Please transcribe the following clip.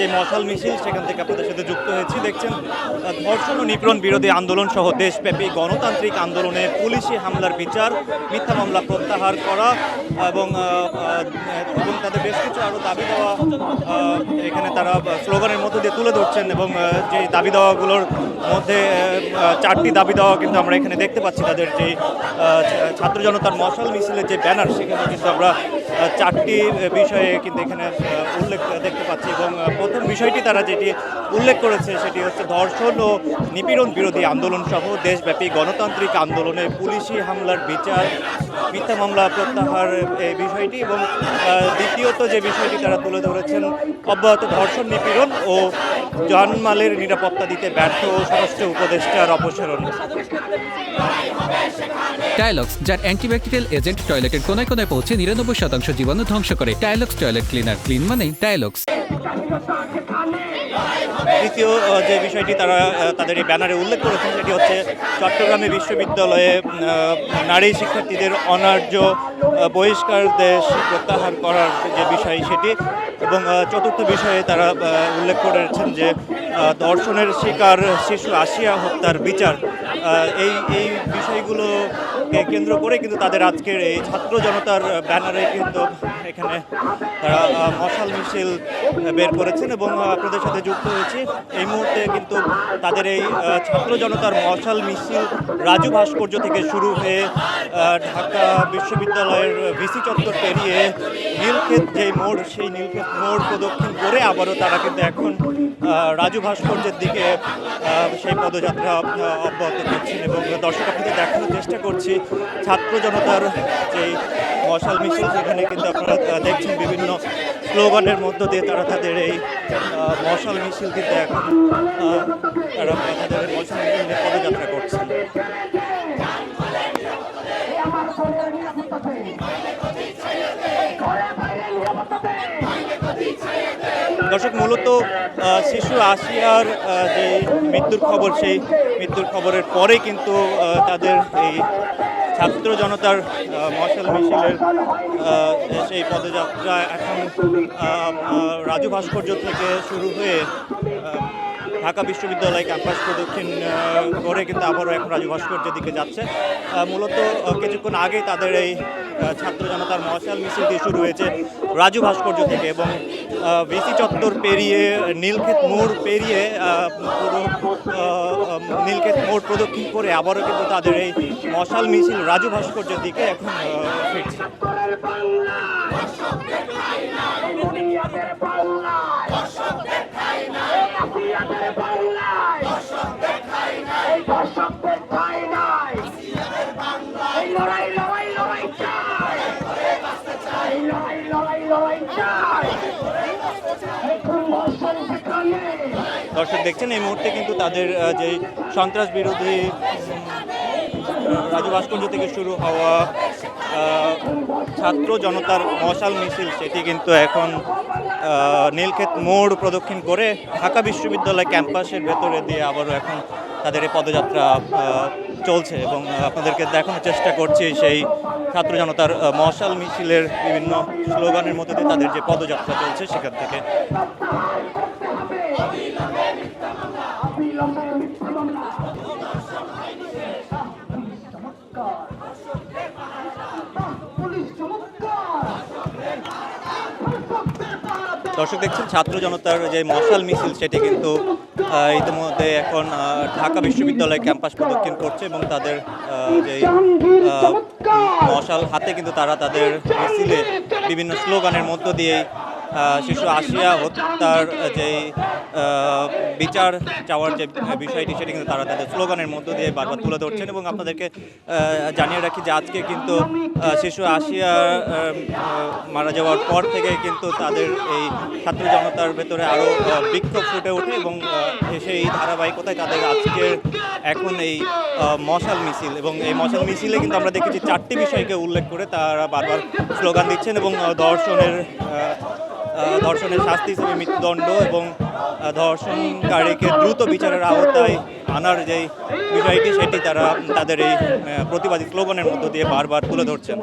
যে মশাল মিছিল সেখান থেকে আপনাদের সাথে যুক্ত হয়েছি। দেখছেন ধর্ষণ ও নিপীড়ন বিরোধী আন্দোলন সহ দেশব্যাপী গণতান্ত্রিক আন্দোলনে পুলিশি হামলার বিচার, মিথ্যা মামলা প্রত্যাহার করা এবং তাদের বেশ কিছু আরও দাবি দেওয়া এখানে তারা স্লোগানের মধ্য দিয়ে তুলে ধরছেন। এবং যে দাবি দেওয়াগুলোর মধ্যে 4টি দাবি দেওয়া কিন্তু আমরা এখানে দেখতে পাচ্ছি। তাদের যে ছাত্র জনতার মশাল মিছিলের যে ব্যানার সেখানে কিন্তু আমরা 4টি বিষয়ে কিন্তু এখানে উল্লেখ দেখতে পাচ্ছি। এবং প্রথম বিষয়টি তারা যেটি উল্লেখ করেছে সেটি হচ্ছে ধর্ষণ ও নিপীড়ন বিরোধী আন্দোলন সহ দেশব্যাপী গণতান্ত্রিক আন্দোলনে পুলিশি হামলার বিচার, মিথ্যা মামলা প্রত্যাহার এই বিষয়টি। এবং দ্বিতীয়ত যে বিষয়টি তারা তুলে ধরেছেন অব্যাহত ধর্ষণ, নিপীড়ন ও জানমালের নিরাপত্তা দিতে ব্যর্থ স্বরাষ্ট্র উপদেষ্টার অপসারণ। টাইলক্স, যার অ্যান্টিব্যাকটেরিয়াল এজেন্ট টয়লেটের কোনায় কোনায় পৌঁছে 99% জীবাণু ধ্বংস করে। টাইলক্স টয়লেট ক্লিনার, ক্লিন মানেই টাইলক্স। তৃতীয় যে বিষয়টি তারা তাদের এই ব্যানারে উল্লেখ করেছেন সেটি হচ্ছে চট্টগ্রামে বিশ্ববিদ্যালয়ে নারী শিক্ষার্থীদের অনার্য বহিষ্কার দেশ প্রত্যাহার করার যে বিষয় সেটি। এবং চতুর্থ বিষয়ে তারা উল্লেখ করেছেন যে ধর্ষণের শিকার শিশু আসিয়া হত্যার বিচার। এই বিষয়গুলোকে কেন্দ্র করে কিন্তু তাদের আজকের এই ছাত্র জনতার ব্যানারে কিন্তু এখানে তারা মশাল মিছিল বের করেছেন। এবং আপনাদের সাথে যুক্ত হয়েছি এই মুহূর্তে কিন্তু তাদের এই ছাত্র জনতার মশাল মিছিল রাজু ভাস্কর্য থেকে শুরু হয়ে ঢাকা বিশ্ববিদ্যালয়ের ভিসি চত্বর পেরিয়ে নীলক্ষেত যেই মোড় সেই নীলক্ষেত মোড় প্রদক্ষিণ করে আবারও তারা কিন্তু এখন রাজু ভাস্কর্যের দিকে সেই পদযাত্রা অব্যাহত করছেন। এবং দর্শক আপনাদের দেখানোর চেষ্টা করছি ছাত্র জনতার যেই মশাল মিছিল সেখানে কিন্তু আপনারা দেখছেন বিভিন্ন স্লোগানের মধ্য দিয়ে তারা তাদের এই মশাল মিছিল কিন্তু এখন তারা তাদের মশাল মিছিল নিয়ে পদযাত্রা করছেন। দর্শক, মূলত শিশু আসিয়ার যে মৃত্যুর খবর সেই মৃত্যুর খবরের পরে কিন্তু তাদের এই ছাত্র জনতার মশাল মিছিলের সেই পদযাত্রা এখন রাজু ভাস্কর্য থেকে শুরু হয়ে ঢাকা বিশ্ববিদ্যালয় ক্যাম্পাস প্রদক্ষিণ করে কিন্তু আবারও এখন রাজু ভাস্কর্যের দিকে যাচ্ছে। মূলত কিছুক্ষণ আগেই তাদের এই ছাত্র জনতার মশাল মিছিলটি শুরু হয়েছে রাজু ভাস্কর্য থেকে এবং ভিসি চত্বর পেরিয়ে নীলক্ষেত মোড় পেরিয়ে পুরো নীলক্ষেত মোড় প্রদক্ষিণ করে আবারও কিন্তু তাদের এই মশাল মিছিল রাজু ভাস্কর্যের দিকে এখন ফিরছে। দর্শক দেখছেন এই মুহূর্তে কিন্তু তাদের যে সন্ত্রাস বিরোধী রাজু ভাস্কর্য থেকে শুরু হওয়া ছাত্র জনতার মশাল মিছিল সেটি কিন্তু এখন নীলক্ষেত মোড় প্রদক্ষিণ করে ঢাকা বিশ্ববিদ্যালয় ক্যাম্পাসের ভেতরে দিয়ে আবারও এখন তাদের এই পদযাত্রা চলছে। এবং আপনাদেরকে দেখানোর চেষ্টা করছি সেই ছাত্র জনতার মশাল মিছিলের বিভিন্ন স্লোগানের মধ্যে দিয়ে তাদের যে পদযাত্রা চলছে সেখান থেকে। দর্শক দেখছেন ছাত্র জনতার যে মশাল মিছিল সেটি কিন্তু ইতিমধ্যে এখন ঢাকা বিশ্ববিদ্যালয় ক্যাম্পাস প্রদক্ষিণ করছে এবং তাদের যে মশাল হাতে কিন্তু তারা তাদের মিছিলে বিভিন্ন স্লোগানের মধ্য দিয়ে শিশু আসিয়া হত্যার যে বিচার চাওয়ার যে বিষয়টি সেটি কিন্তু তারা তাদের স্লোগানের মধ্য দিয়ে বারবার তুলে ধরছেন। এবং আপনাদেরকে জানিয়ে রাখি যে আজকে কিন্তু শিশু আসিয়া মারা যাওয়ার পর থেকে কিন্তু তাদের এই ছাত্র জনতার ভেতরে আরও বিক্ষোভ ফুটে ওঠে এবং সেই ধারাবাহিকতায় তাদের আজকের এখন এই মশাল মিছিল। এবং এই মশাল মিছিলে কিন্তু আমরা দেখেছি 4টি বিষয়কে উল্লেখ করে তারা বারবার স্লোগান দিচ্ছেন এবং ধর্ষণের শাস্তি হিসেবে মৃত্যুদণ্ড এবং ধর্ষণকারীকে দ্রুত বিচারের আওতায় আনার যেই বিষয়টি সেটি তারা তাদের এই প্রতিবাদী স্লোগানের মধ্য দিয়ে বারবার তুলে ধরছেন।